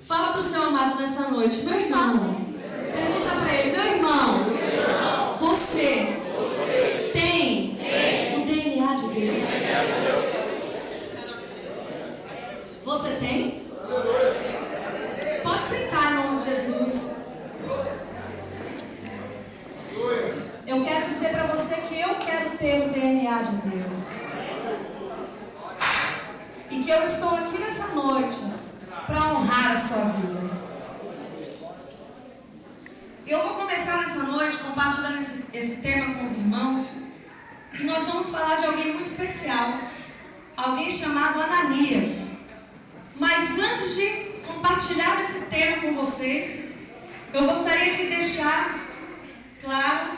Fala para o seu amado nessa noite, meu irmão. Pergunta para ele, meu irmão, você tem o DNA de Deus? Você tem? Pode sentar em nome de Jesus. Eu quero dizer para você que eu quero ter o DNA de Deus. E que eu estou aqui nessa noite para honrar a sua vida. Eu vou começar nessa noite compartilhando esse tema com os irmãos. E nós vamos falar de alguém muito especial. Alguém chamado Ananias. Mas antes de compartilhar esse tema com vocês, eu gostaria de deixar claro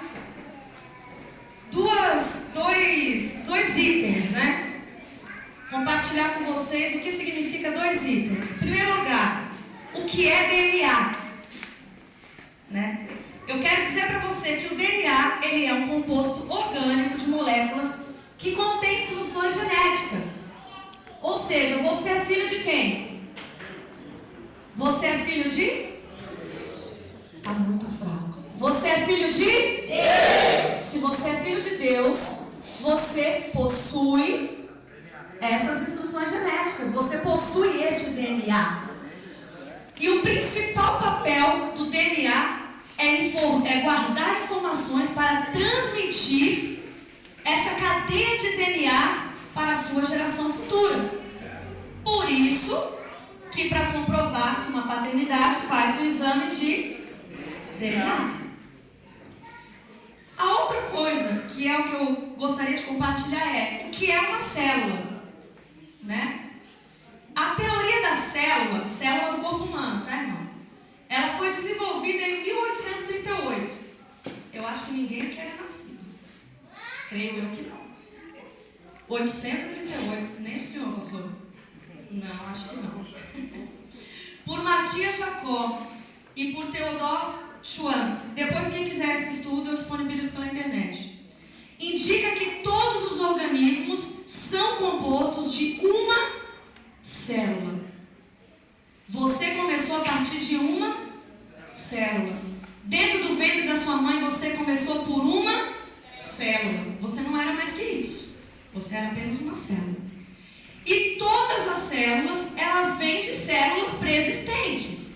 dois itens, né? Compartilhar com vocês o que significa dois itens. Em primeiro lugar, o que é DNA? Né? Eu quero dizer para você que o DNA ele é um composto orgânico de moléculas que contém instruções genéticas. Ou seja, você é filho de quem? Você é filho de? Está muito fraco. Você é filho de? Deus. Se você é filho de Deus, você possui essas instruções genéticas. Você possui este DNA. E o principal papel do DNA é guardar informações para transmitir essa cadeia de DNAs para a sua geração futura. Por isso que para comprovar se uma paternidade faz-se um exame de DNA. A outra coisa, que é o que eu gostaria de compartilhar, é o que é uma célula. Né? A teoria da célula do corpo humano, tá, irmão? Ela foi desenvolvida em 1838. Eu acho que ninguém aqui era nascido. Creio eu que não. 838, nem o senhor, pastor? Não, acho que não. Por Matias Jacob e por Theodore Schwanz. Depois, quem quiser esse estudo, eu disponibilizo pela internet. Indica que todos os organismos são compostos de uma célula. Você começou a partir de uma célula. Dentro do ventre da sua mãe, você começou por uma célula. Você não era mais que isso. Você era apenas uma célula. E todas as células, elas vêm de células pré-existentes.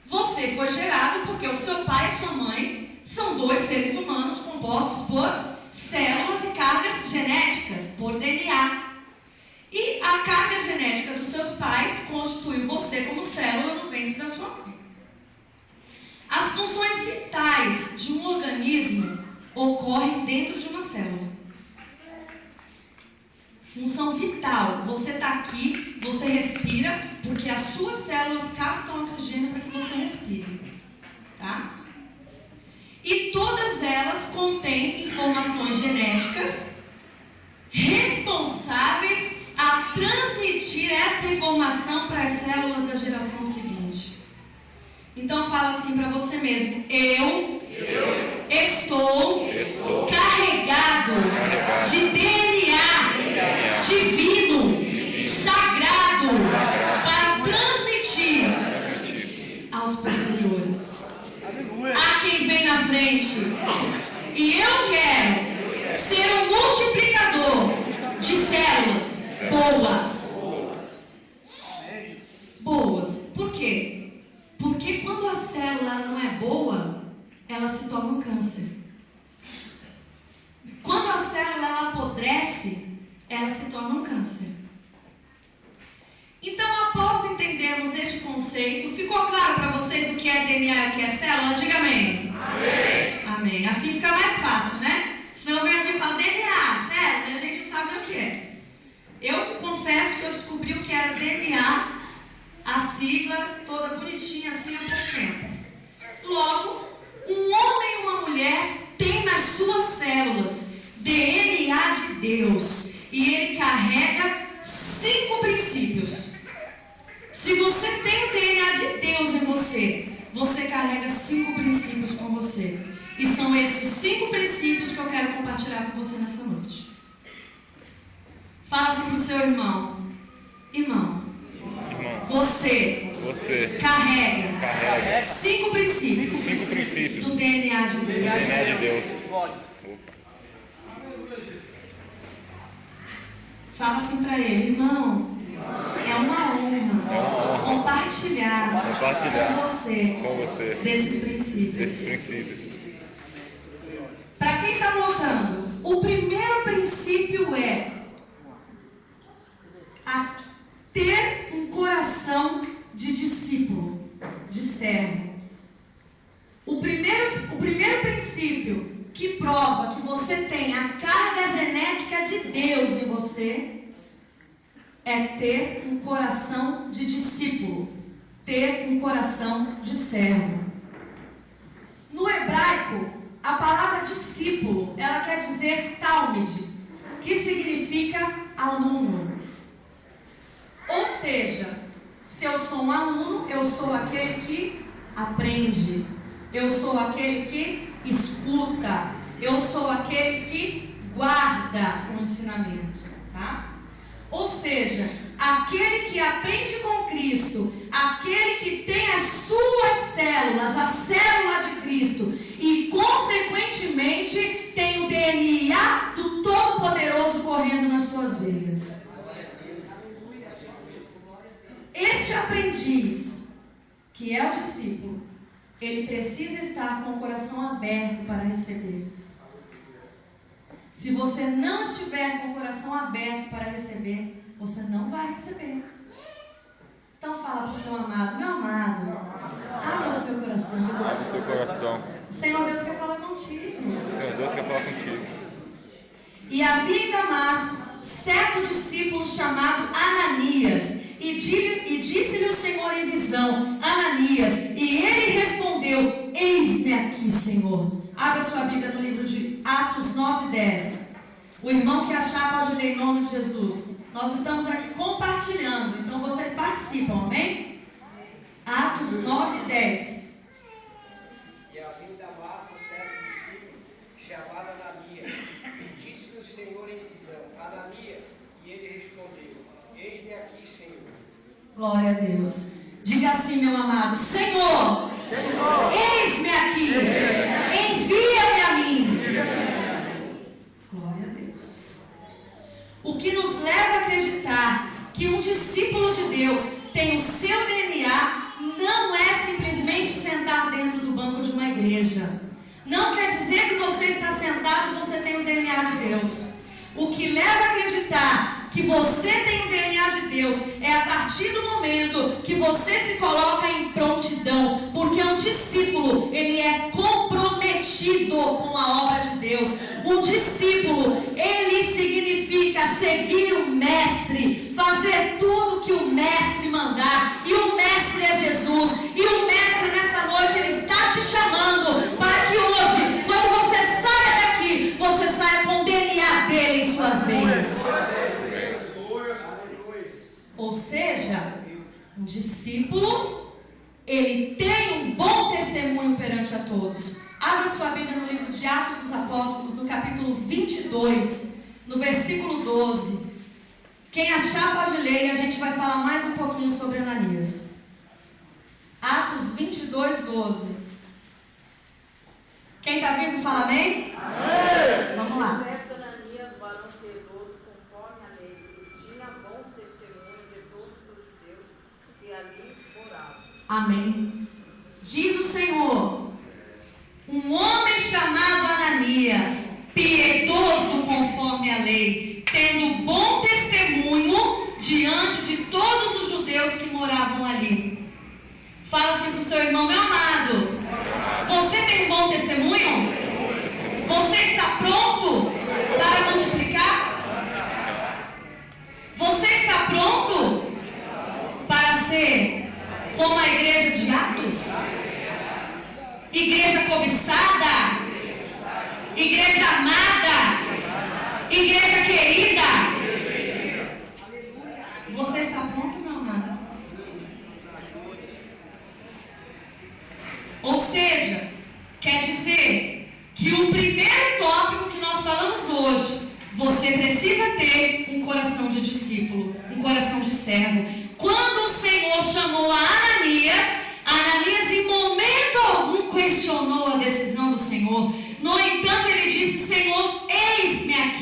Você foi gerado porque o seu pai e sua mãe são dois seres humanos compostos por células e cargas genéticas, por DNA. E a carga genética dos seus pais constituiu você como célula no ventre da sua mãe. As funções vitais de um organismo ocorrem dentro de uma célula. Função vital, você está aqui, você respira, porque as suas células captam oxigênio para que você respire. Tá? E todas elas contêm informações genéticas responsáveis a transmitir esta informação para as células da geração seguinte. Então fala assim para você mesmo: eu estou carregado de DNA divino, sagrado, para transmitir aos posteriores. Há quem vem na frente. E eu quero ser um multiplicador de células boas. Por quê? Porque quando a célula não é boa, ela se torna um câncer. Quando a célula ela apodrece, ela se torna um câncer. Então, após entendermos este conceito, ficou claro para vocês o que é DNA e o que é célula? Diga amém. Amém. Amém. Assim fica mais fácil, né? Senão vem alguém e fala DNA, célula, e a gente não sabe nem o que é. Eu confesso que eu descobri o que era DNA, a sigla toda bonitinha assim há pouco tempo. Logo, um homem e uma mulher têm nas suas células DNA de Deus. E ele carrega 5 princípios. Se você tem o DNA de Deus em você, você carrega 5 princípios com você. E são esses 5 princípios que eu quero compartilhar com você nessa noite. Fala assim para o seu irmão: irmão, você você carrega 5 princípios do DNA de Deus. DNA de Deus. Fala assim para ele, irmão, é uma honra compartilhar com você desses princípios. Para quem está notando, o primeiro princípio é ter um coração de discípulo, de servo. O primeiro princípio que prova que você tem a carga genética de Deus em você é ter um coração de discípulo, ter um coração de servo. No hebraico, a palavra discípulo, ela quer dizer talmid, que significa aluno. Ou seja, se eu sou um aluno, eu sou aquele que aprende, eu sou aquele que escuta, eu sou aquele que guarda o ensinamento, tá? Ou seja, aquele que aprende com Cristo, aquele que tem as suas células, a célula de Cristo, e consequentemente tem o DNA do Todo-Poderoso correndo nas suas veias. Este aprendiz, que é o discípulo, ele precisa estar com o coração aberto para receber. Se você não estiver com o coração aberto para receber, você não vai receber. Então fala para o seu amado, meu amado, abra o seu coração. Abra o seu coração. O Senhor Deus quer falar contigo. O Senhor Deus quer falar contigo. E havia em Damasco certo discípulo chamado Ananias. E disse-lhe o Senhor em visão, Ananias, e ele respondeu, eis-me aqui, Senhor. Abra sua Bíblia no livro de Atos 9:10. O irmão que achar pode ler em nome de Jesus. Nós estamos aqui compartilhando, então vocês participam, amém? Atos 9:10. E havia em Damasco certo discípulo chamado Ananias, e disse-lhe o Senhor em visão, Ananias, e ele respondeu, eis-me aqui, Senhor. Glória a Deus. Diga assim, meu amado, Senhor, eis-me aqui, envia-me a mim. Glória a Deus. O que nos leva a acreditar que um discípulo de Deus tem o seu DNA não é simplesmente sentar dentro do banco de uma igreja. Não quer dizer que você está sentado e você tem o DNA de Deus. O que leva a acreditar que você tem o DNA de Deus é a partir do momento que você se coloca em prontidão, porque um discípulo, ele é comprometido com a obra de Deus. Um discípulo, ele significa seguir o mestre, fazer tudo que o mestre mandar, e o mestre é Jesus, e o mestre nessa noite, ele está te chamando para que hoje, quando você saia daqui, você saia com o DNA dele em suas veias. Ou seja, um discípulo, ele tem um bom testemunho perante a todos. Abra sua Bíblia no livro de Atos dos Apóstolos, no capítulo 22, no versículo 12. Quem achar pode ler e a gente vai falar mais um pouquinho sobre Ananias. Atos 22, 12. Quem está vivo fala amém? Amém. Vamos lá. Amém. Diz o Senhor, um homem chamado Ananias, piedoso conforme a lei, tendo bom testemunho diante de todos os judeus que moravam ali. Fala assim para o seu irmão, meu amado, você tem um bom testemunho? Você está pronto para multiplicar? Você está pronto para ser como a igreja de Atos? Igreja cobiçada, igreja amada, igreja querida. Você está pronto, meu amado? Ou seja, quer dizer que o primeiro tópico que nós falamos hoje, você precisa ter um coração de discípulo, um coração de servo. Quando o Senhor chamou a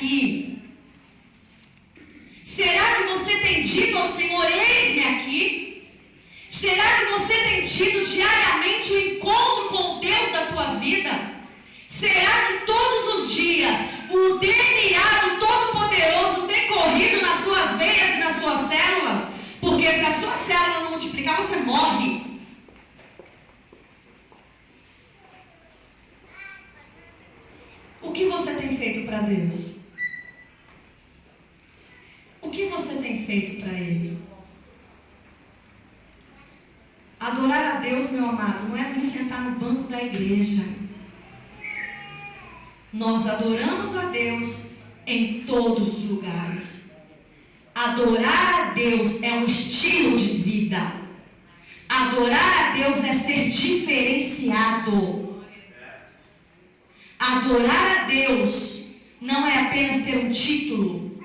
aqui? Será que você tem dito ao Senhor, eis-me aqui? Será que você tem tido diariamente o encontro com o Deus da tua vida? Será que todos os dias o DNA do Todo-Poderoso tem corrido nas suas veias e nas suas células? Porque se a sua célula não multiplicar, você morre. O que você tem feito para Deus? O que você tem feito para Ele? Adorar a Deus, meu amado, não é vir sentar no banco da igreja. Nós adoramos a Deus em todos os lugares. Adorar a Deus é um estilo de vida. Adorar a Deus é ser diferenciado. Adorar a Deus não é apenas ter um título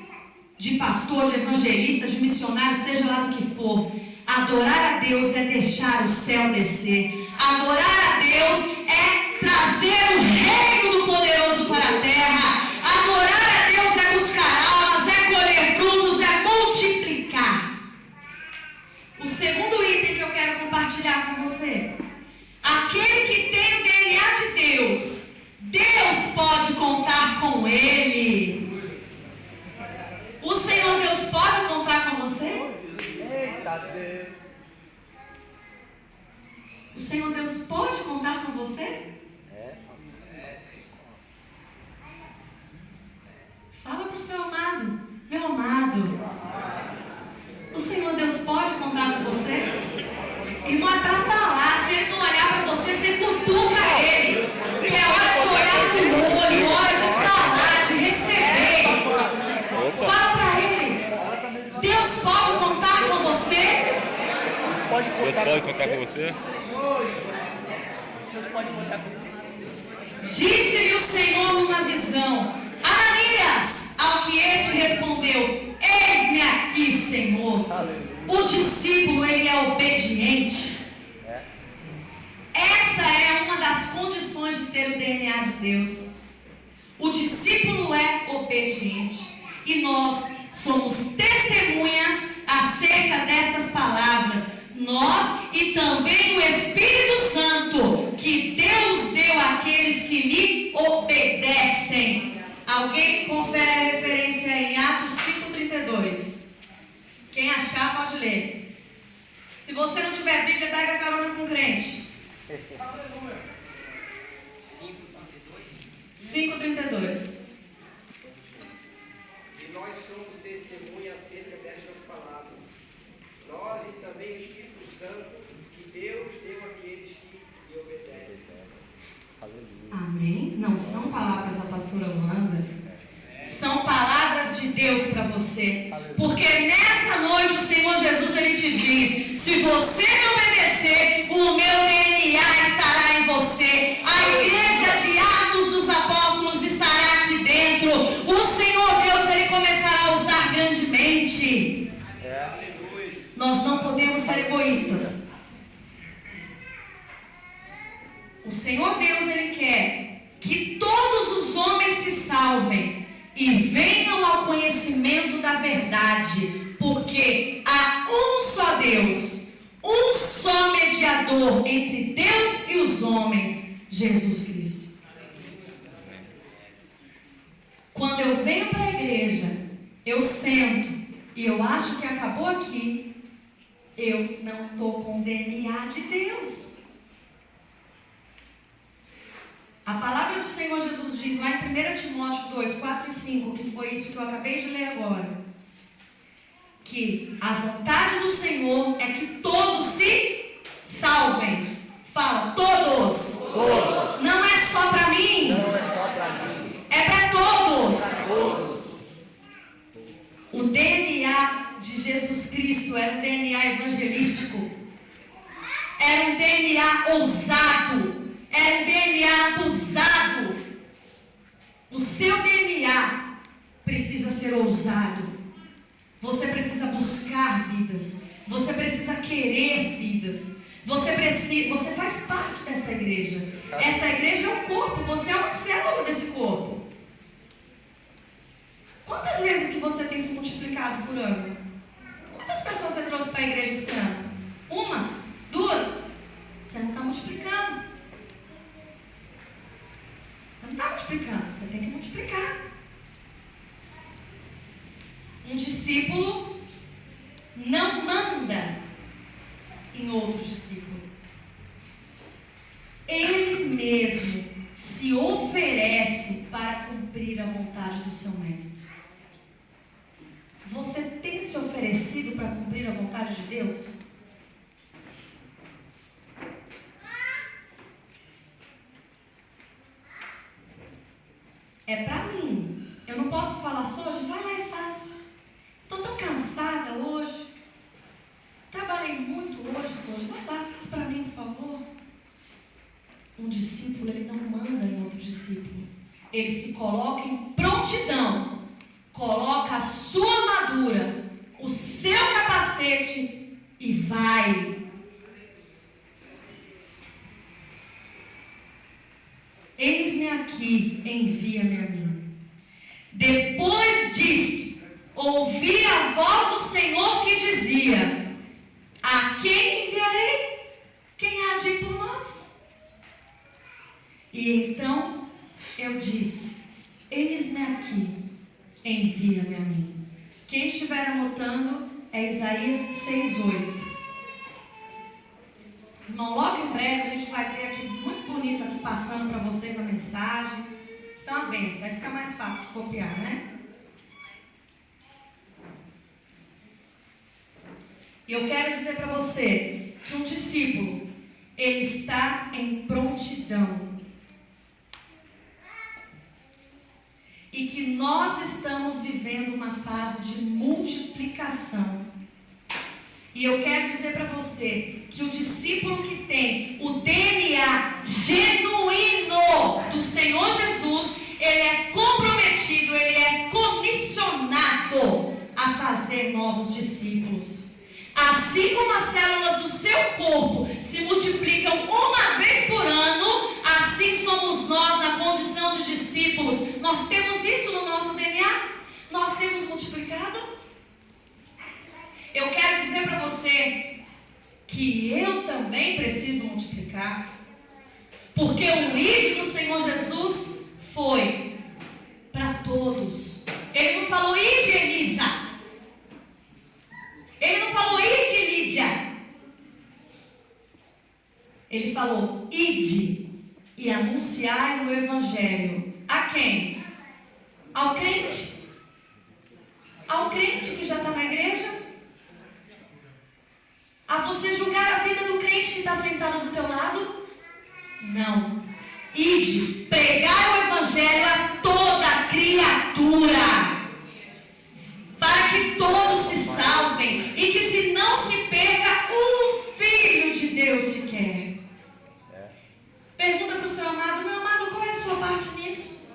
de pastor, de evangelista, de missionário, seja lá do que for. Adorar a Deus é deixar o céu descer. Adorar a Deus é trazer o reino do poderoso para a terra. Adorar a Deus é buscar almas, é colher frutos, é multiplicar. O segundo item que eu quero compartilhar com você: aquele que tem o DNA de Deus, Deus pode contar com ele. O Senhor Deus pode contar com você? O Senhor Deus pode contar com você? Fala para o seu amado: meu amado, o Senhor Deus pode contar com você? Irmão, é para falar. Se ele não olhar para você, você cutuca ele. Que é hora de olhar no olho, hora de falar, de receber. Fala para ele: Deus pode contar com você? Deus pode contar com você? Disse-lhe o Senhor numa visão: Ananias. Ao que este respondeu: eis-me aqui, Senhor. O discípulo, ele é obediente. Esta é uma das condições de ter o DNA de Deus. O discípulo é obediente. E nós somos testemunhas acerca destas palavras. Nós e também o Espírito Santo, que Deus deu àqueles que lhe obedecem. Alguém confere a referência em Atos 5,32. Quem achar pode ler. Se você não tiver Bíblia, pega carona com o crente. 5,32. E nós somos testemunhas acerca destas palavras. Nós e também o Espírito Santo, que Deus deu àqueles que lhe obedecem. Amém? Não são palavras da pastora Wanda. São palavras de Deus para você. Porque nessa noite o Senhor Jesus, ele te diz: se você me obedecer, o meu DNA estará em você. A igreja de Atos dos Apóstolos estará aqui dentro. O Senhor Deus, ele começará a usar grandemente. Nós não podemos ser egoístas. O Senhor Deus, ele quer que todos os homens se salvem e venham ao conhecimento da verdade, porque há um só Deus, um só mediador entre Deus e os homens, Jesus Cristo. Quando eu venho para a igreja, eu sento e eu acho que acabou aqui, eu não estou com o DNA de Deus. A palavra do Senhor Jesus diz lá em 1 Timóteo 2, 4 e 5, que foi isso que eu acabei de ler agora, que a vontade do Senhor é que todos se salvem. Fala, todos. Todos. Não é só para mim. Não é só para mim. É para todos. Todos. O DNA de Jesus Cristo era um DNA evangelístico. Era um DNA ousado. Era um DNA abusado. O seu DNA precisa ser ousado. Você precisa buscar vidas. Você precisa querer vidas. Você faz parte desta igreja. Esta igreja é o corpo. Você é uma célula desse corpo. discípulo não manda em outro discípulo. Ele mesmo se oferece para cumprir a vontade do seu mestre. Você tem se oferecido para cumprir a vontade de Deus? É para mim. Eu não posso falar só hoje, vai lá e faz. Estou tão cansada hoje. Trabalhei muito hoje. Vai lá, faz para mim, por favor. Um discípulo, ele não manda em outro discípulo. Ele se coloca em prontidão. Coloca a sua armadura, o seu capacete e vai. Eis-me aqui, envia-me a mim. Depois disto, ouvi a voz do Senhor que dizia: a quem enviarei? Quem há de ir por nós? E então eu disse: eis-me aqui, envia-me a mim. Quem estiver anotando é Isaías 6:8. Irmão, logo em breve a gente vai ter aqui muito bonito aqui passando para vocês a mensagem. Isso é uma bênção, aí fica mais fácil de copiar, né? E eu quero dizer para você que um discípulo, ele está em prontidão. E que nós estamos vivendo uma fase de multiplicação. E eu quero dizer para você que o discípulo que tem o DNA genuíno do Senhor Jesus, ele é comprometido, ele é comissionado a fazer novos discípulos. Assim como as células do seu corpo se multiplicam uma vez por ano, assim somos nós na condição de discípulos. Nós temos isso no nosso DNA? Nós temos multiplicado? Eu quero dizer para você que eu também preciso multiplicar, porque o ID do Senhor Jesus foi para todos. Ele não falou ide Elisa, ele não falou ide Lídia, ele falou ide e anunciai o Evangelho. A quem? Ao crente. Ao crente que já está na igreja. A você julgar a vida do crente que está sentado do teu lado? Não. Ide, pregar o Evangelho a toda criatura, para que todos se salvem e que se não se perca um filho de Deus sequer. Pergunta para o seu amado: meu amado, qual é a sua parte nisso?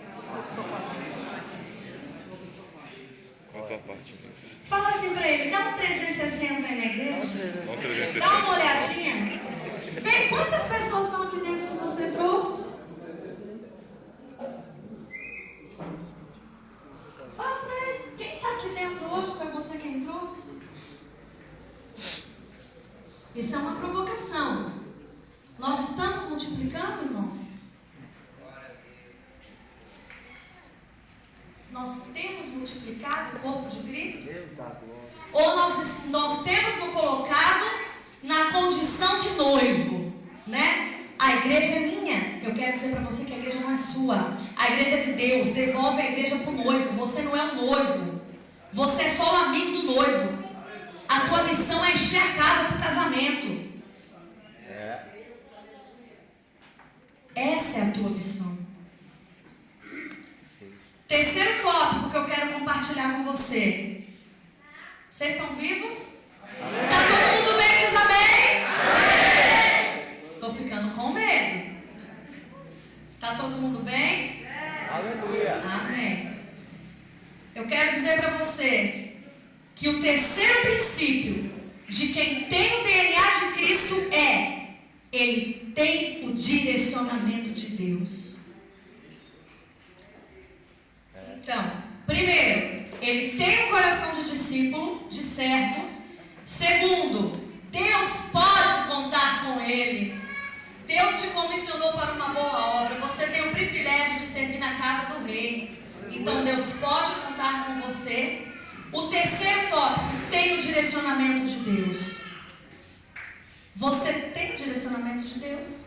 Qual a sua parte nisso? Fala assim para ele: dá um 360 aí na igreja. Qual 360? Dá uma olhadinha. Vê quantas pessoas estão aqui dentro que você trouxe. Fala para ele: quem está aqui dentro hoje foi você quem trouxe? Isso é uma provocação. Nós estamos multiplicando, irmão? Nós temos multiplicado o corpo de Cristo? Ou nós temos nos colocado na condição de noivo, né? A igreja é minha. Eu quero dizer para você que a igreja não é sua. A igreja é de Deus. Devolve a igreja para o noivo. Você não é o noivo. Você é só o amigo do noivo. A tua missão é encher a casa para o casamento. Essa é a tua missão. Terceiro tópico que eu quero compartilhar com você. Vocês estão vivos? Está todo mundo bem? Diz amém? Estou ficando com medo. Está todo mundo bem? Aleluia. Amém. Eu quero dizer para você que o terceiro princípio de quem tem o DNA de Cristo é: ele tem o direcionamento de Deus. Então, primeiro, ele tem um coração de discípulo, de servo. Segundo, Deus pode contar com ele. Deus te comissionou para uma boa obra. Você tem o privilégio de servir na casa do rei. Então Deus pode contar com você. O terceiro tópico, tem o direcionamento de Deus. Você tem o direcionamento de Deus?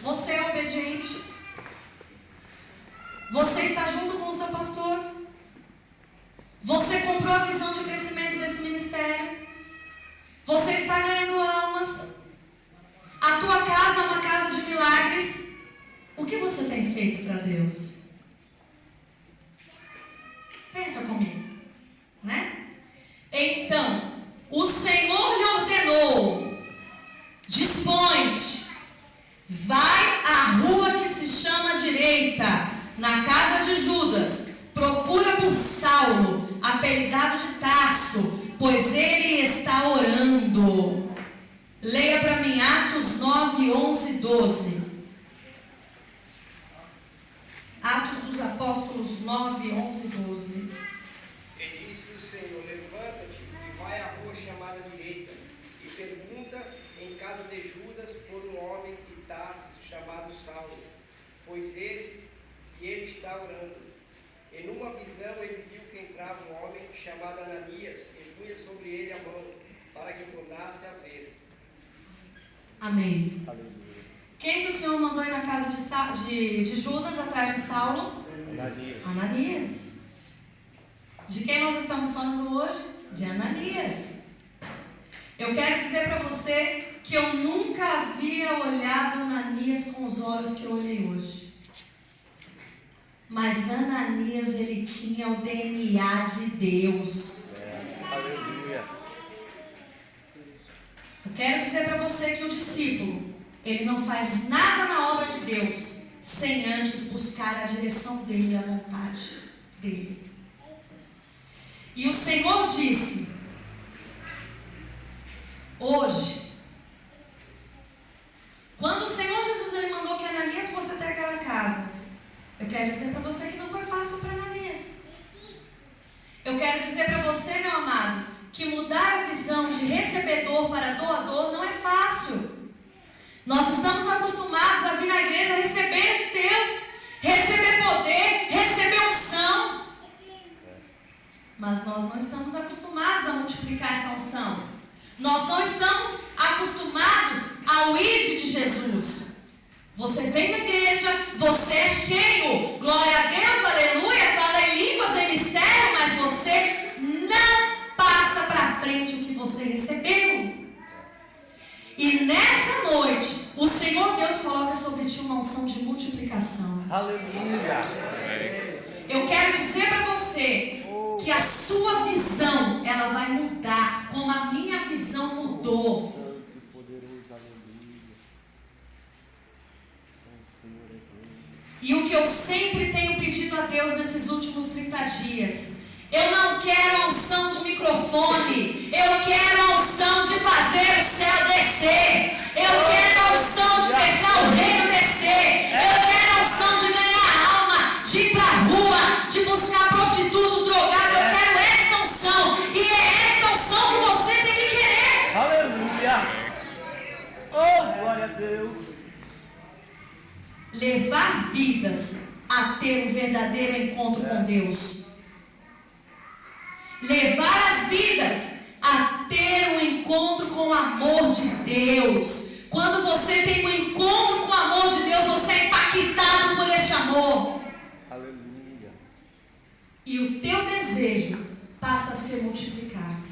Você é obediente? Você está junto com o seu pastor? Você comprou a visão de crescimento desse ministério? Você está ganhando almas? A tua casa é uma casa de milagres? O que você tem feito para Deus? Pensa comigo, né? Então, o Senhor lhe ordenou: dispõe-te, vai à rua que se chama direita, na casa de Judas, procura por Saulo, apelidado de Tarso, pois ele está orando. Leia para mim Atos 9, 11 e 12. Atos dos Apóstolos 9, 11 e 12. E disse-lhe o Senhor: levanta-te e vai à rua chamada direita, e pergunta em casa de Judas por um homem de Tarso chamado Saulo, pois esses que ele está orando. E numa visão ele viu que entrava um homem chamado Ananias, e punha sobre ele a mão, para que tornasse a ver. Amém. Quem que o Senhor mandou ir na casa de Judas atrás de Saulo? Ananias. De quem nós estamos falando hoje? De Ananias. Eu quero dizer para você que eu nunca havia olhado Ananias com os olhos que eu olhei hoje. Mas Ananias, ele tinha o DNA de Deus. Aleluia. Eu quero dizer para você que o discípulo, ele não faz nada na obra de Deus sem antes buscar a direção dele, a vontade dele. E o Senhor disse: hoje, quando o Senhor Jesus ele mandou que Ananias fosse até aquela casa, eu quero dizer para você que não foi fácil para Ananias. Eu quero dizer para você, meu amado, que mudar a visão de recebedor para doador não é fácil. Nós estamos acostumados a vir na igreja receber de Deus, receber poder, receber unção. Mas nós não estamos acostumados a multiplicar essa unção. Nós não estamos acostumados ao ID de Jesus. Você vem na igreja, você é cheio, glória a Deus, aleluia, fala em línguas, em mistério, mas você não passa para frente o que você recebeu. E nessa noite, o Senhor Deus coloca sobre ti uma unção de multiplicação. Aleluia. Eu quero dizer para você que a sua visão, ela vai mudar, como a minha visão mudou. E o que eu sempre tenho pedido a Deus nesses últimos 30 dias, eu não quero a unção do microfone, eu quero a unção de fazer o céu descer, eu quero a unção de deixar o reino descer, eu quero a unção de ganhar alma, de ir para a rua, de buscar prostituto, drogado, eu quero essa unção, e é essa unção que você tem que querer. Aleluia. Oh, glória a Deus. Levar vidas a ter um verdadeiro encontro com Deus. Levar as vidas a ter um encontro com o amor de Deus. Quando você tem um encontro com o amor de Deus, você é impactado por esse amor. Aleluia. E o teu desejo passa a ser multiplicado.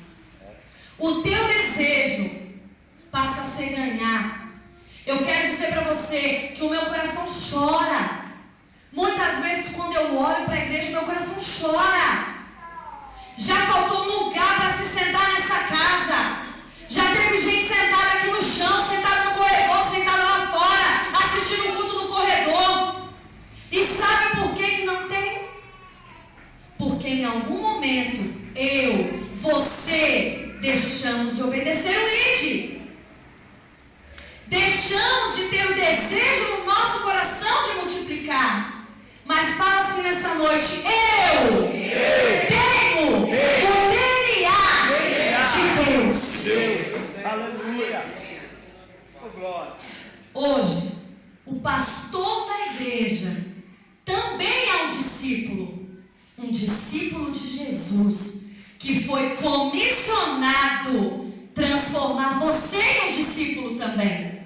O teu desejo passa a ser ganhar. Eu quero dizer para você que o meu coração chora. Muitas vezes quando eu olho para a igreja, meu coração chora. Já faltou lugar para se sentar nessa casa. Já teve gente sentada aqui no chão, sentada no corredor, sentada lá fora, assistindo o culto no corredor. E sabe por que não tem? Porque em algum momento, você, deixamos de obedecer o ID. Deixamos de ter o desejo no nosso coração de multiplicar. Mas fala assim nessa noite: eu tenho o DNA de Deus. Aleluia. Oh, glória. Hoje, o pastor da igreja também é um discípulo de Jesus, que foi comissionado transformar você em um discípulo também.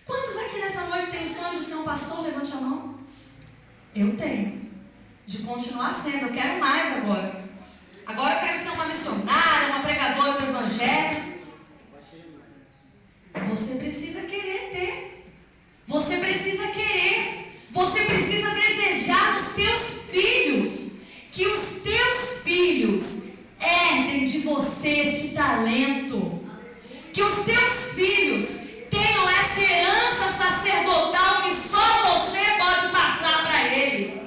Quantos aqui nessa noite têm o sonho de ser um pastor? Levante a mão. Eu tenho. De continuar sendo. Eu quero mais agora. Agora eu quero ser uma missionária, uma pregadora do evangelho. Você precisa querer ter. Você precisa querer. Você precisa desejar nos teus filhos. Que os teus filhos herdem de você esse talento. Que os teus filhos tenham essa herança sacerdotal que só você pode passar para ele.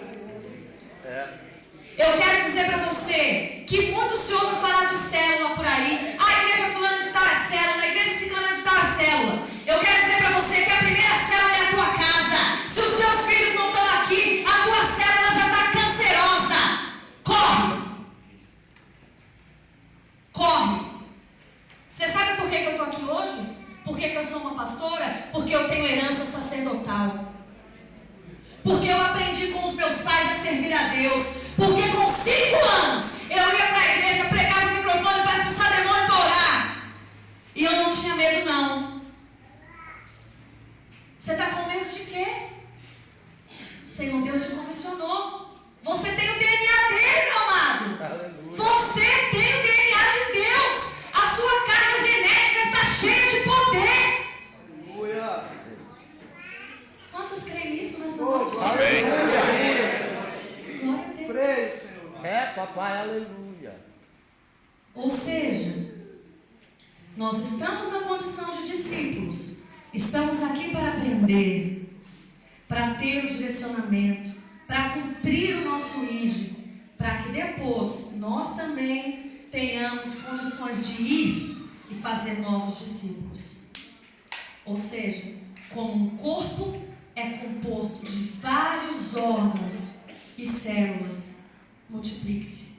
Eu quero dizer para você que muito se ouve falar de célula por aí. A igreja fulana de tal é célula, a igreja ciclana de tal é célula. Eu quero dizer para você que a primeira célula é a tua casa. Se os teus filhos não estão aqui, a tua célula já está cancerosa. Corre! Corre! Você sabe por que eu estou aqui hoje? Por que eu sou uma pastora? Porque eu tenho herança sacerdotal. Porque eu aprendi com os meus pais a servir a Deus. Porque com 5 anos eu ia para a igreja, pregava o microfone para expulsar demônio para orar. E eu não tinha medo não. Você está com medo de quê? O Senhor Deus te comissionou. Você tem o DNA dele, meu amado. Aleluia. Você tem o DNA de Deus. A sua carga genética está cheia de poder. Aleluia. Quantos creem nisso nessa noite? Aleluia. Glória a Deus. Creio, Senhor. É, papai, aleluia. Ou seja, nós estamos na condição de discípulos. Estamos aqui para aprender, para ter o direcionamento, para cumprir o nosso ID, para que depois nós também tenhamos condições de ir e fazer novos discípulos. Ou seja, como um corpo é composto de vários órgãos e células, multiplique-se.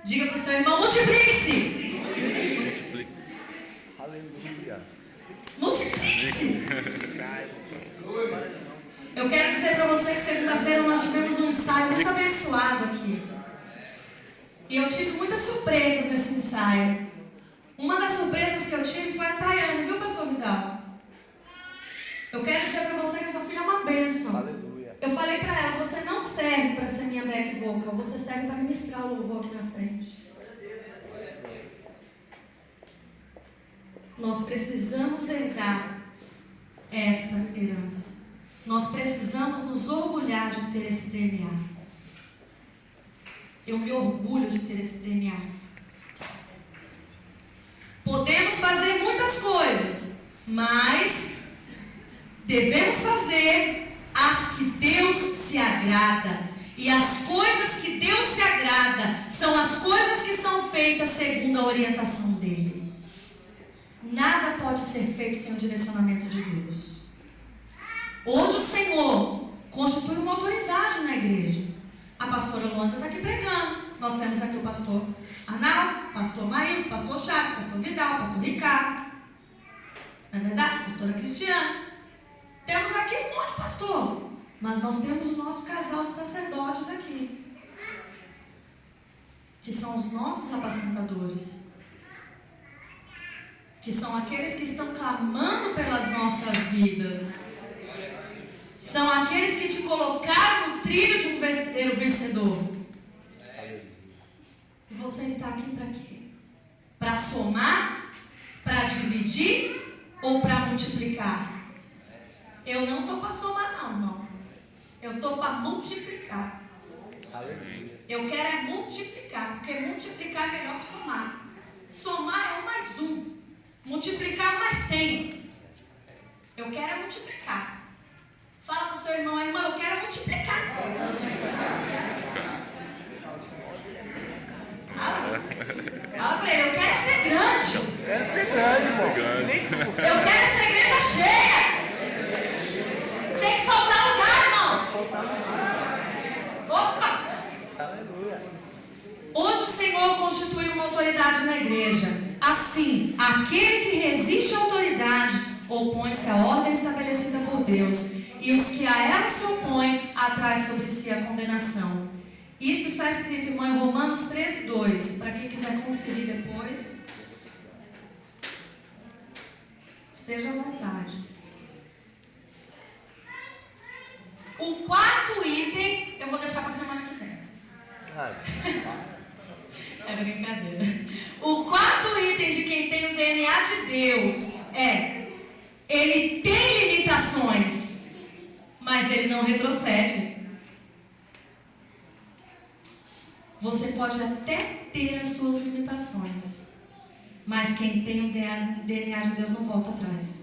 Diga para o seu irmão, multiplique-se! Aleluia. Multiplique-se! Eu quero dizer para você que segunda-feira nós tivemos um ensaio muito abençoado aqui. E eu tive muitas surpresas nesse ensaio. Uma das surpresas que eu tive foi a Tayane, viu, pastor Vidal? Eu quero dizer para você que a sua filha é uma bênção. Aleluia. Eu falei para ela, você não serve para ser minha back vocal, você serve para ministrar o louvor aqui na frente. Nós precisamos herdar esta herança. Nós precisamos nos orgulhar de ter esse DNA. Eu me orgulho de ter esse DNA. Podemos fazer muitas coisas, mas devemos fazer as que Deus se agrada. E as coisas que Deus se agrada são as coisas que são feitas segundo a orientação dele. Nada pode ser feito sem o direcionamento de Deus. Hoje o Senhor constitui uma autoridade na igreja. A pastora Luanda está aqui pregando. Nós temos aqui o pastor Arnaldo, pastor Maílton, pastor Chaves, pastor Vidal, pastor Ricardo. Não é verdade? Pastora Cristiana. Temos aqui um monte de pastor. Mas nós temos o nosso casal de sacerdotes aqui. Que são os nossos apacentadores. Que são aqueles que estão clamando pelas nossas vidas. São aqueles que te colocaram no trilho de um verdadeiro vencedor. E você está aqui para quê? Para somar? Para dividir? Ou para multiplicar? Eu não estou para somar não, irmão. Eu estou para multiplicar. Eu quero é multiplicar. Porque multiplicar é melhor que somar. Somar é 1 mais 1. Multiplicar é 1 mais 100. Eu quero é multiplicar. Fala para o seu irmão, irmão, eu quero multiplicar. Fala para ele, eu quero ser grande. Quero ser grande, irmão. Eu quero essa igreja cheia. Tem que faltar lugar, irmão. Opa! Aleluia. Hoje o Senhor constituiu uma autoridade na igreja. Assim, aquele que resiste à autoridade opõe-se à ordem estabelecida por Deus. E os que a ela se opõem atrai sobre si a condenação. Isso está escrito, irmão, em Romanos 13:2. Para quem quiser conferir depois, esteja à vontade. O quarto item, eu vou deixar para a semana que vem. É brincadeira. O quarto item de quem tem o DNA de Deus é: ele tem limitações, mas ele não retrocede. Você pode até ter as suas limitações, mas quem tem o DNA de Deus não volta atrás.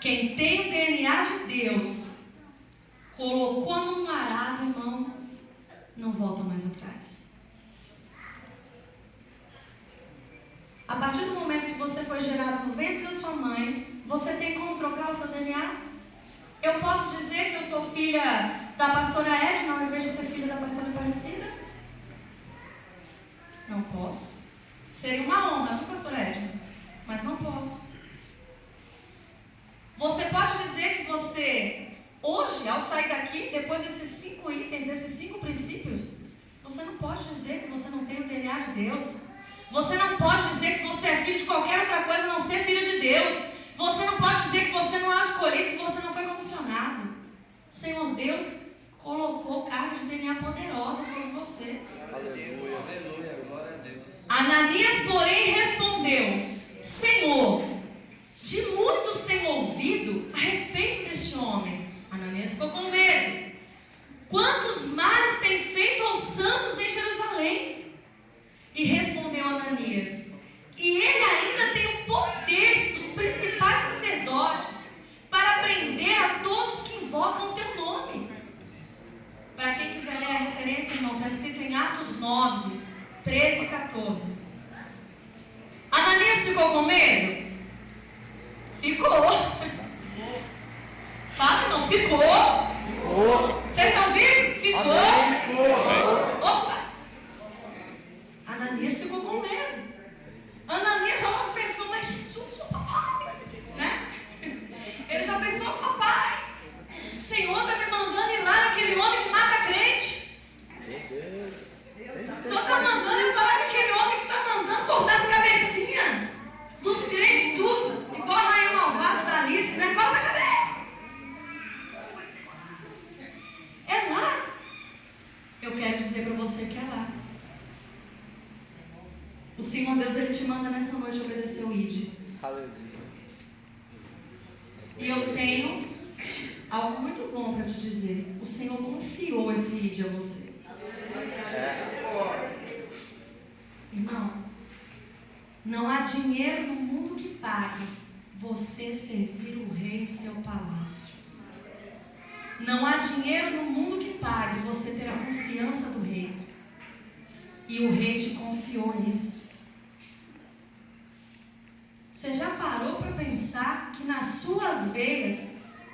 Quem tem o DNA de Deus, colocou num arado, irmão, não volta mais atrás. A partir do momento que você foi gerado no ventre da sua mãe, você tem como trocar o seu DNA? Eu posso dizer que eu sou filha da pastora Edna ao invés de ser filha da pastora Aparecida? Não posso. Seria uma honra, não, pastora Edna? Mas não posso. Você pode dizer que você, hoje, ao sair daqui, depois desses 5 itens, desses 5 princípios, você não pode dizer que você não tem o DNA de Deus. Você não pode dizer que você é filho de qualquer outra coisa a não ser filho de Deus. Você não pode dizer que você não é escolhido, que você não foi comissionado. O Senhor Deus colocou carga de DNA poderosa sobre você. Aleluia. Aleluia, glória a Deus. Ananias, porém, respondeu: Senhor, de muitos tenho ouvido a respeito deste homem. Ananias ficou com medo. Quantos males tem feito aos santos em Jerusalém? E respondeu Ananias: e ele ainda tem o poder dos principais sacerdotes para prender a todos que invocam o teu nome. Para quem quiser ler a referência, irmão, está escrito em Atos 9, 13 e 14. Ananias ficou com medo? Ficou. Fala, irmão, ficou. Vocês estão vendo? Ficou. Opa! Ananias ficou com medo. Ananias já logo pensou: mas Jesus, o papai, né? Ele já pensou: papai, o Senhor está me mandando ir lá naquele homem que mata crente. O Senhor está mandando eu falar com aquele homem que está mandando cortar as cabecinhas dos crentes, tudo. Igual a rainha malvada da Alice, né? Corta a cabeça. É lá. Eu quero dizer para você que é lá. O Senhor Deus, Ele te manda nessa noite obedecer o ID. Aleluia. E eu tenho algo muito bom para te dizer. O Senhor confiou esse ID a você. Irmão, não há dinheiro no mundo que pague você servir o rei em seu palácio. Não há dinheiro no mundo que pague você ter a confiança do rei. E o rei te confiou isso. Você já parou para pensar que nas suas veias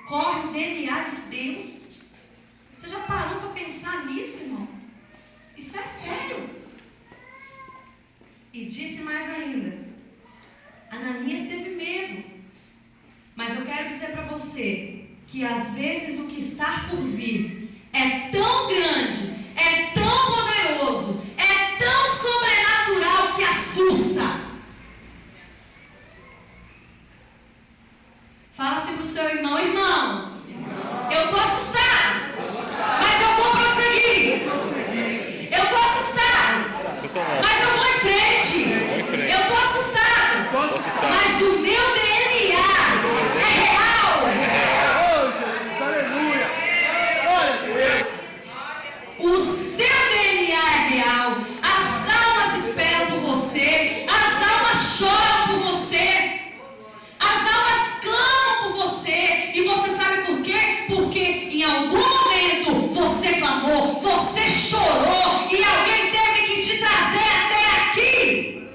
corre o DNA de Deus? Você já parou para pensar nisso, irmão? Isso é sério. E disse mais ainda: Ananias teve medo. Mas eu quero dizer para você que às vezes o que está por vir é tão grande, é tão poderoso, é tão sobrenatural que assusta. Fala assim para o seu irmão: irmão, eu estou assustado, mas eu vou prosseguir. Eu estou assustado, mas eu vou em frente. Eu estou assustado, mas o meu DNA é real. Oh, Jesus, aleluia. Glória a Deus. O seu DNA é real. As almas esperam por você. As almas choram por você. As almas clamam por você. E você sabe por quê? Porque em algum momento você clamou, você chorou e alguém teve que te trazer até aqui.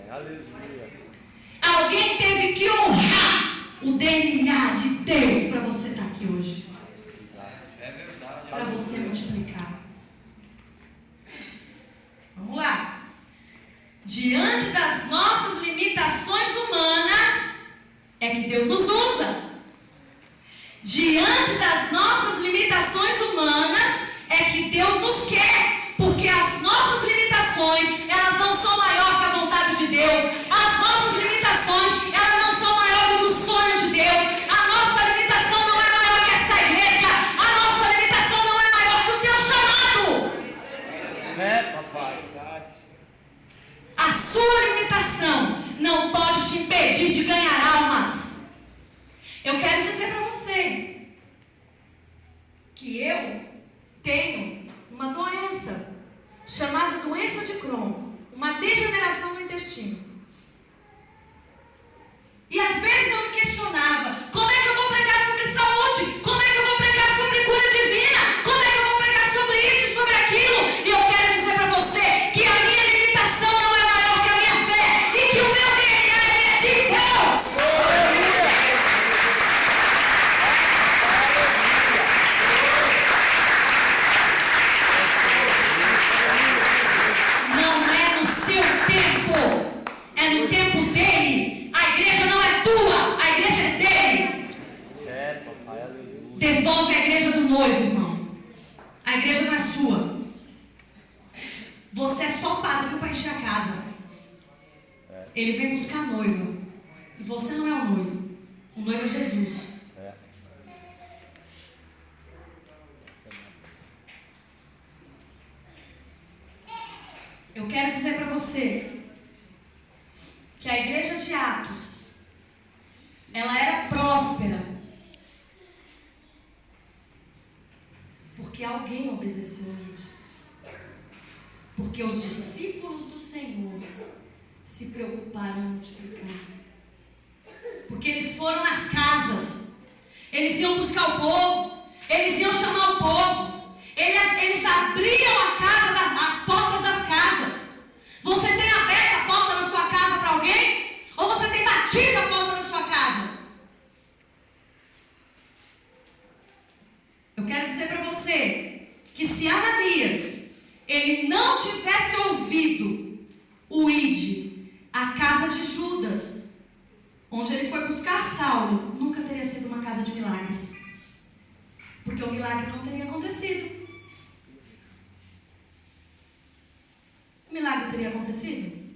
Aleluia. Alguém teve que honrar o DNA de Deus para você estar aqui hoje. É verdade. Para você multiplicar. Vamos lá. Diante das nossas limitações humanas, é que Deus nos usa. Diante das nossas limitações humanas, é que Deus nos quer, porque as nossas limitações, elas não são maior que a vontade de Deus. As nossas limitações, elas não são maior do que o sonho de Deus. A nossa limitação não é maior que essa igreja. A nossa limitação não é maior que o teu chamado. É, papai. A sua limitação não pode te impedir de ganhar almas. Eu quero dizer para você que eu tenho uma doença chamada doença de Crohn, uma degeneração no intestino. E às vezes eu me questionava: como é que eu vou pregar sobre saúde? Como é que eu vou pregar sobre cura divina? Como é que eu vou pregar sobre isso e sobre aquilo? E eu quero dizer para você que a minha limitação não é maior que a minha fé e que o meu DNA é de Deus. Não é no seu tempo, é no tempo dele. A igreja não é tua, a igreja é dele. É, papai, aleluia. Devolve a igreja do noivo, irmão. A igreja não é sua. Você é só padrinho para encher a casa. Ele vem buscar a noiva. E você não é o noivo. O noivo é Jesus. É. Eu quero dizer para você que a igreja de Atos, ela era próspera porque alguém obedeceu a ele. Porque os discípulos do Senhor se preocuparam em multiplicar. Porque eles foram nas casas, eles iam buscar o povo, eles iam chamar o povo, eles abriam a casa, as portas das casas. Você tem aberto a porta da sua casa para alguém? Ou você tem batido a porta da sua casa? Eu quero dizer para você que se Ananias, ele não tivesse ouvido o ide, a casa de Judas, onde ele foi buscar Saulo, nunca teria sido uma casa de milagres. Porque o milagre não teria acontecido. O milagre teria acontecido?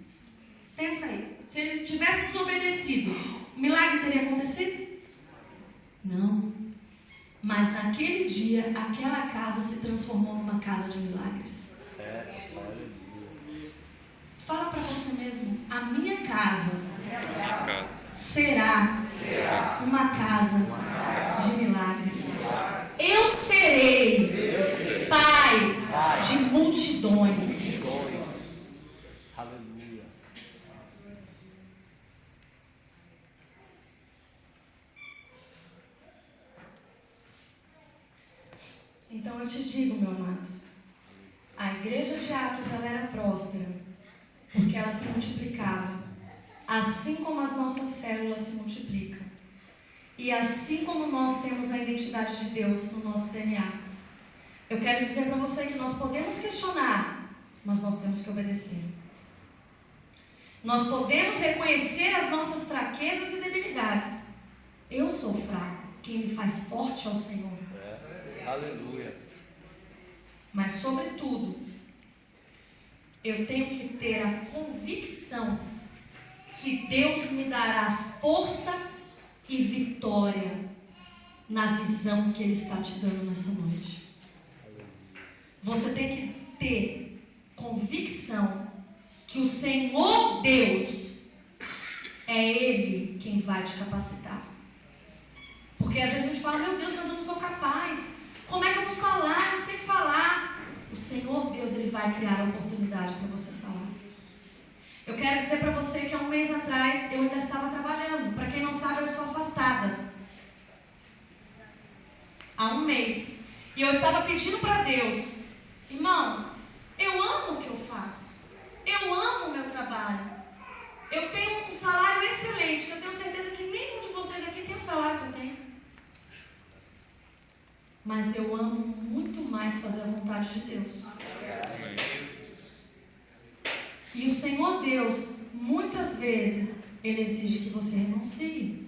Pensa aí. Se ele tivesse desobedecido, o milagre teria acontecido? Não. Mas naquele dia, aquela casa se transformou numa casa de milagres. É, aleluia. Fala para você mesmo: a minha casa será uma casa de milagres. Eu serei pai de multidões. Aleluia. Então eu te digo, meu amado, a igreja de Atos, ela era próspera porque ela se multiplicava, assim como as nossas células se multiplicam, e assim como nós temos a identidade de Deus no nosso DNA. Eu quero dizer para você que nós podemos questionar, mas nós temos que obedecer. Nós podemos reconhecer as nossas fraquezas e debilidades. Eu sou fraco, quem me faz forte é o Senhor. Aleluia. Mas, sobretudo, eu tenho que ter a convicção que Deus me dará força e vitória na visão que Ele está te dando nessa noite. Você tem que ter convicção que o Senhor Deus é Ele quem vai te capacitar. Porque às vezes a gente fala: meu Deus, mas eu não sou capaz. Como é que eu vou falar? Eu não sei falar. O Senhor Deus, Ele vai criar a oportunidade para você falar. Eu quero dizer para você que há um mês atrás eu ainda estava trabalhando. Para quem não sabe, eu estou afastada. Há um mês. E eu estava pedindo para Deus: irmão, eu amo o que eu faço. Eu amo o meu trabalho. Eu tenho um salário excelente, que eu tenho certeza que nenhum de vocês aqui tem o salário que eu tenho. Mas eu amo muito mais fazer a vontade de Deus. E o Senhor Deus, muitas vezes, Ele exige que você renuncie.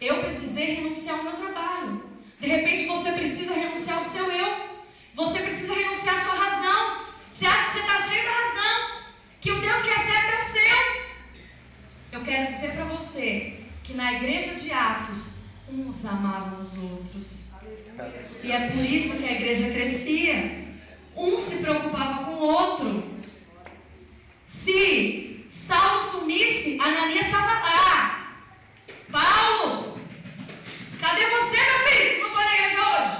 Eu precisei precisei renunciar ao meu trabalho. De repente você precisa renunciar ao seu eu. Você precisa renunciar à sua razão. Você acha que você está cheio da razão, que o Deus que recebe é o seu. Eu quero dizer para você que na igreja de Atos, uns amavam os outros. E é por isso que a igreja crescia. Um se preocupava com o outro. Se Saulo sumisse, Ananias estava lá. Paulo, cadê você, meu filho, que não foi na igreja hoje?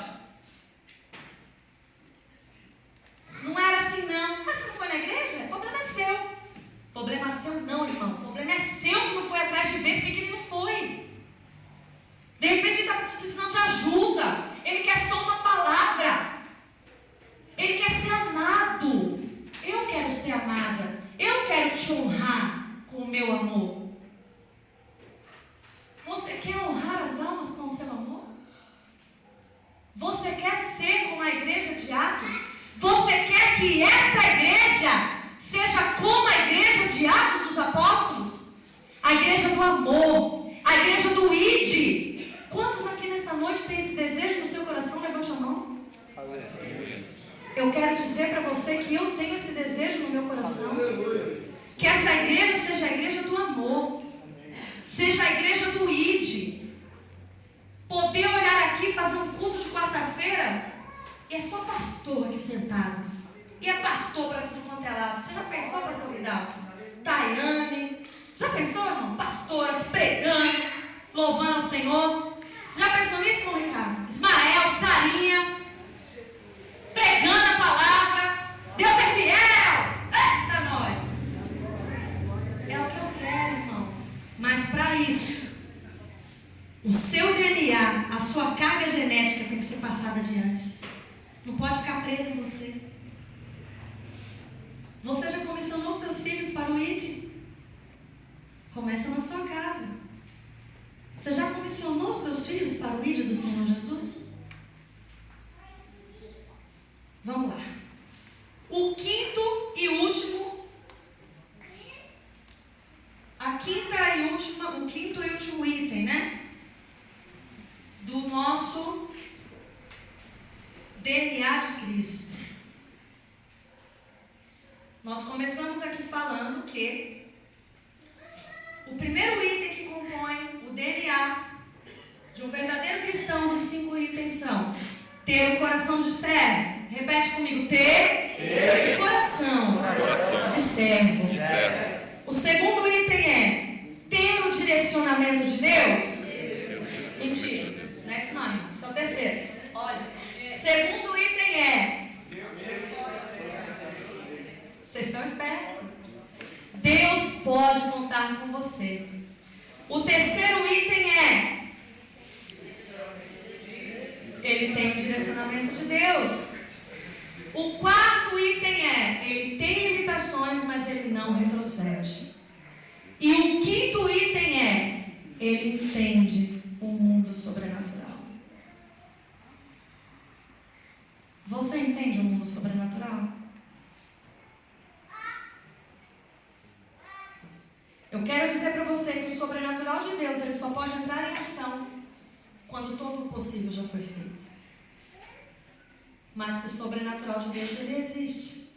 Não era assim, não. Mas você não foi na igreja? O problema é seu. O problema seu não, irmão. O problema é seu que não foi atrás de ver porque que ele não foi. De repente ele está precisando de ajuda. Ele quer só uma palavra. Ele quer ser amado. Eu quero ser amada. Eu quero te honrar com o meu amor. Você quer honrar as almas com o seu amor? Você quer ser como a igreja de Atos? Você quer que esta igreja seja como a igreja de Atos dos Apóstolos? A igreja do amor. A igreja do ide. Quantos aqui nessa noite têm esse desejo no seu coração? Levante a mão. Eu quero dizer para você que eu tenho esse desejo no meu coração. Que essa igreja seja a igreja do amor. Seja a igreja do ide. Poder olhar aqui, fazer um culto de quarta-feira, e é só pastor aqui sentado. E é pastor para tudo quanto é lado. Você já pensou, pastor Vidal? Tayane. Já pensou, irmão? Pastor aqui pregando, louvando ao Senhor. Você já pensou nisso, irmão Ricardo? Ismael, Sarinha, pregando a palavra. Deus é fiel. Eita, nós. É o que eu quero, irmão. Mas para isso, o seu DNA, a sua carga genética tem que ser passada adiante. Não pode ficar presa em você. Você já comissionou os seus filhos para o ID? Começa na sua casa. Você já comissionou os seus filhos para o ID do Senhor Jesus? Vamos lá. O quinto e último. O quinto e último item, né? Do nosso DNA de Cristo. Nós começamos aqui falando que o primeiro item que compõe o DNA de um verdadeiro cristão, dos 5 itens são: ter o coração de servo. Repete comigo: ter o coração de servo. O segundo item é ter o direcionamento de Deus. Mentira, não é isso não, irmão. Esse é o terceiro. Olha, o segundo item é: vocês estão espertos? Deus pode contar com você. O terceiro item é: ele tem o direcionamento de Deus. O quarto item é: ele tem limitações, mas ele não retrocede. E o quinto item é: ele entende o mundo sobrenatural. Você entende o mundo sobrenatural? Eu quero dizer para você que o sobrenatural de Deus, ele só pode entrar em ação quando todo o possível já foi feito. Mas o sobrenatural de Deus, ele existe.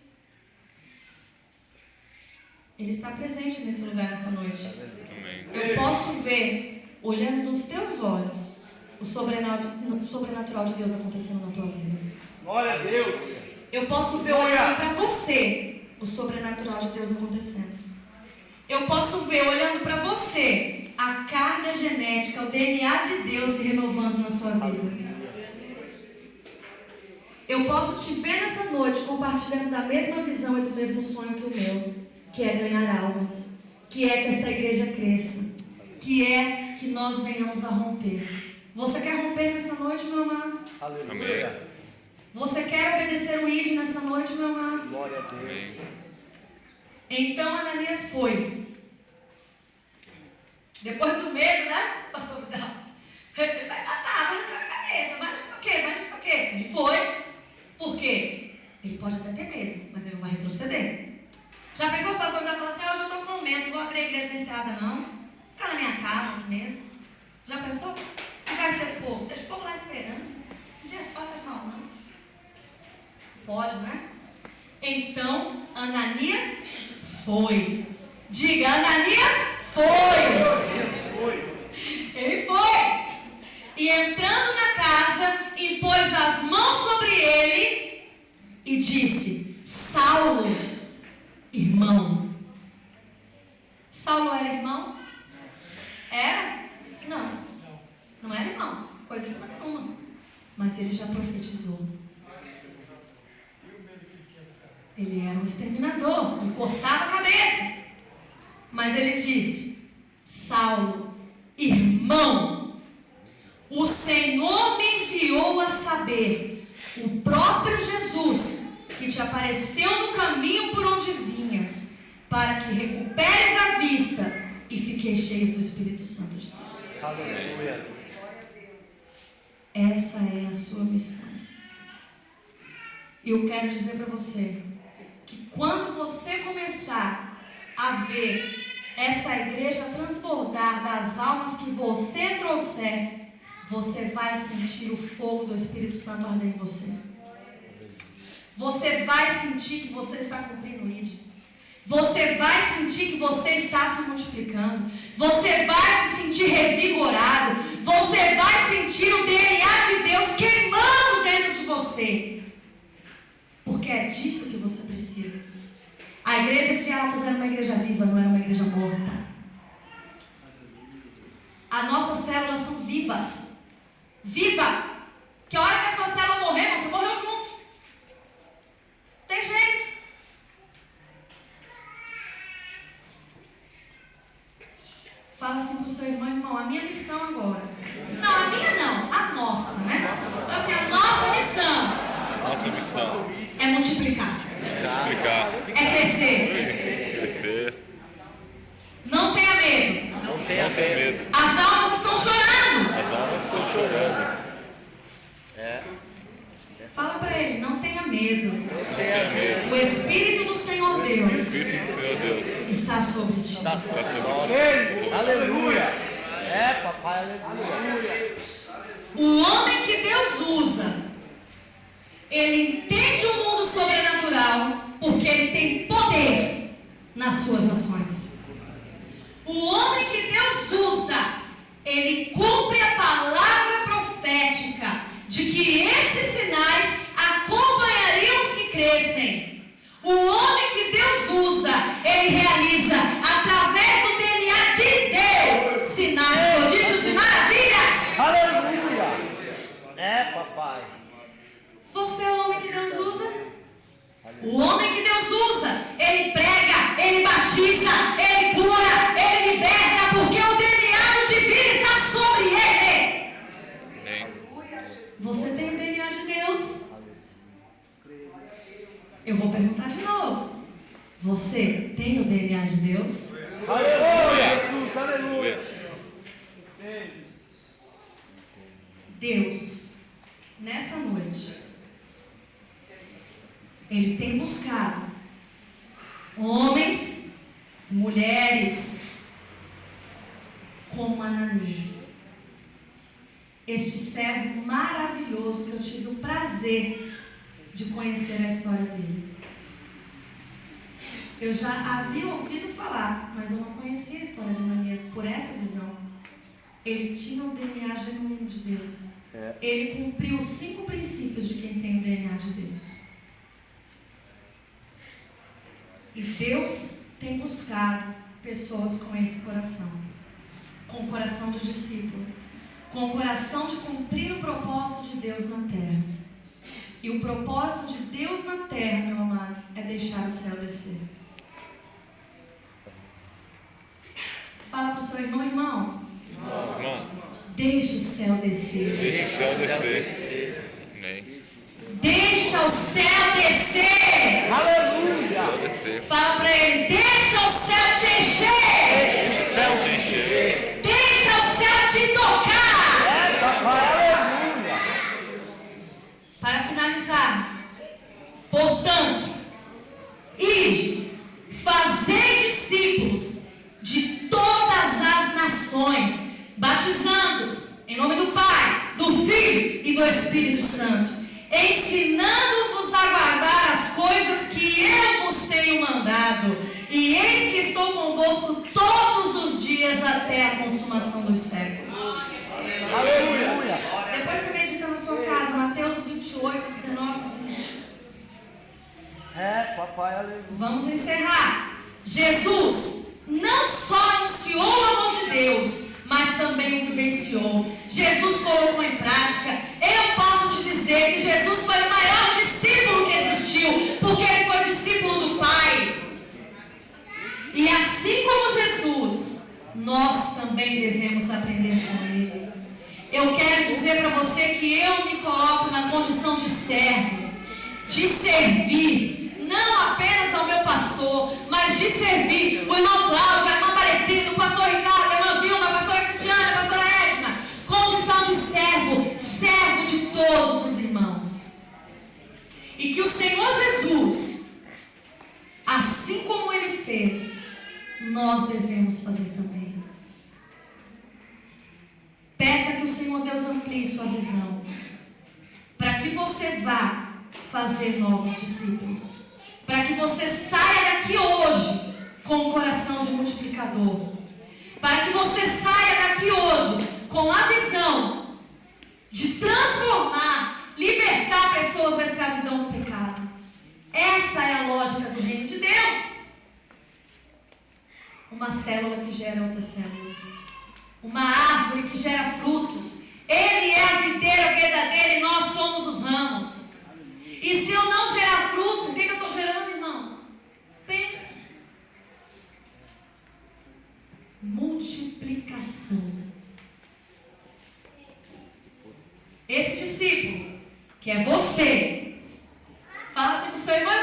Ele está presente nesse lugar nessa noite. Eu posso ver, olhando nos teus olhos, o sobrenatural de Deus acontecendo na tua vida. Glória a Deus. Eu posso ver, olhando para você, o sobrenatural de Deus acontecendo. Eu posso ver, olhando para você, a carga genética, o DNA de Deus se renovando na sua vida. Eu posso te ver nessa noite compartilhando da mesma visão e do mesmo sonho que o meu, que é ganhar almas, que é que esta igreja cresça, que é que nós venhamos a romper. Você quer romper nessa noite, meu amado? Aleluia. Você quer obedecer o ID nessa noite, meu amado? Glória a Deus. Então Ananias foi. Depois do medo, né? Pastor Vidal. Ele vai matar, vai entrar na cabeça, vai não sei o quê, vai não sei o quê. Ele foi. Por quê? Ele pode até ter medo, mas ele não vai retroceder. Já pensou os pastores da falam assim: hoje eu estou com medo, não vou abrir a igreja iniciada não. Ficar na minha casa aqui mesmo. Já pensou? vai ser o povo? Deixa o povo lá esperando. Um dia só faz mal, não? Pode, né? Então, Ananias foi. Diga, Ananias foi. Ele foi. E entrando na casa, impôs as mãos sobre ele e disse: Saulo, irmão. Saulo era irmão? Era? Não. Não era irmão. Coisa nenhuma. Mas ele já profetizou. Ele era um exterminador. Ele cortava a cabeça. Mas ele disse: Saulo, irmão, o Senhor me enviou a saber, o próprio Jesus, que te apareceu no caminho por onde vinhas, para que recuperes a vista e fiqueis cheios do Espírito Santo de Deus. Aleluia. Essa é a sua missão. E eu quero dizer para você que quando você começar a ver essa igreja transbordar das almas que você trouxer, você vai sentir o fogo do Espírito Santo arder em você. Você vai sentir que você está cumprindo o ID. Você vai sentir que você está se multiplicando. Você vai se sentir revigorado. Você vai sentir o DNA de Deus queimando dentro de você. Porque é disso que você precisa. A igreja de Atos era uma igreja viva, não era uma igreja morta. As nossas células são vivas. Viva! Que a hora que a sua célula morrer, você morreu junto. Tem jeito. Fala assim pro seu irmão, a minha missão agora. Não, a minha não, a nossa, né? Então assim, a nossa missão é multiplicar. É crescer. Não tenha medo. Não tenha medo. As almas estão chorando. Fala para ele, não tenha medo. O Espírito do Senhor Deus está sobre ti. Aleluia. Papai, aleluia. O homem que Deus usa, ele entende o mundo sobrenatural porque ele tem poder nas suas ações. O homem que Deus usa, ele cumpre a palavra profética de que esses sinais acompanhariam os que crescem. O homem que Deus usa, ele realiza através do DNA de Deus sinais, prodígios e maravilhas. Aleluia. Papai. Você é o homem que Deus usa? O homem que Deus usa, ele prega, ele batiza, ele cura, ele liberta, porque o DNA do divino está sobre ele. Você tem o DNA de Deus? Eu vou perguntar de novo. Você tem o DNA de Deus? Aleluia. Jesus, aleluia. Deus, nessa noite, Ele tem buscado homens, mulheres, como Ananias. Este servo maravilhoso que eu tive o prazer de conhecer a história dele. Eu já havia ouvido falar, mas eu não conhecia a história de Ananias por essa visão. Ele tinha o DNA genuíno de Deus. Ele cumpriu os 5 princípios de quem tem o DNA de Deus. E Deus tem buscado pessoas com esse coração. Com o coração de discípulo. Com o coração de cumprir o propósito de Deus na terra. E o propósito de Deus na terra, meu amado, é deixar o céu descer. Fala para o seu irmão, irmão. Deixa o céu descer. Deixa o céu descer. Aleluia. Fala para ele, deixa o céu te encher. Deixa o céu te tocar. Papai, aleluia. Para finalizarmos, portanto, ide, fazei discípulos de todas as nações, batizando-os em nome do Pai, do Espírito Santo, ensinando-vos a guardar as coisas que eu vos tenho mandado, e eis que estou convosco todos os dias até a consumação dos séculos. Aleluia. Depois você medita na sua casa, Mateus 28, 19, 20. Papai, aleluia. Vamos encerrar. Jesus não só anunciou o amor de Deus, mas também o vivenciou. Jesus colocou em prática. Eu posso te dizer que Jesus foi o maior discípulo que existiu, porque ele foi discípulo do Pai. E assim como Jesus, nós também devemos aprender com ele. Eu quero dizer para você que eu me coloco na condição de servo, de servir, não apenas ao meu pastor, mas de servir o irmão Cláudio, a irmã Aparecida, o pastor Ricardo, a irmã Vilma, a pastora Cristiana, a pastora Edna. Condição de servo, servo de todos os irmãos. E que o Senhor Jesus, assim como ele fez, nós devemos fazer também. Peça que o Senhor Deus amplie sua visão, para que você vá fazer novos discípulos, para que você saia daqui hoje com um coração de multiplicador, para que você saia daqui hoje com a visão de transformar, libertar pessoas da escravidão do pecado. Essa é a lógica do reino de Deus. Uma célula que gera outras células, uma árvore que gera frutos. Ele é a videira verdadeira e nós somos os ramos. E se eu não gerar fruto, o que eu estou gerando, irmão? Pensa. Multiplicação. Esse discípulo, que é você, fala assim com o seu irmão,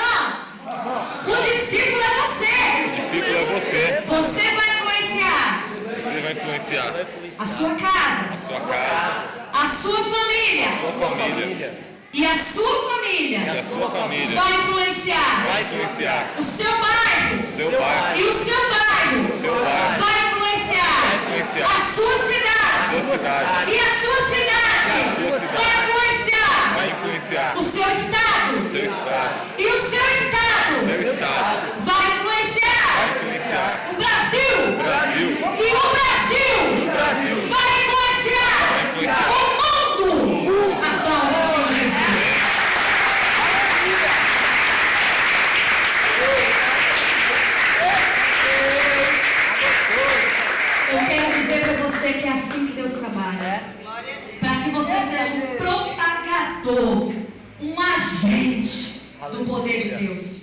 o discípulo é você. O discípulo é você. Você vai influenciar. Você vai influenciar A sua casa. a sua casa, A sua família. a sua família. E a sua família E a sua família vai influenciar vai influenciar o seu bairro. o seu bairro, E o seu bairro seu bairro vai influenciar a sua cidade. sua cidade, E a sua cidade sua cidade vai influenciar vai influenciar o seu estado. o seu estado, E o seu estado seu estado vai influenciar influenciar o Brasil. o Brasil, E o Brasil vai influenciar o mundo. Aplauda o Senhor Jesus. Eu quero dizer para você que é assim que Deus trabalha. Para que você seja um propagador, um agente do poder de Deus.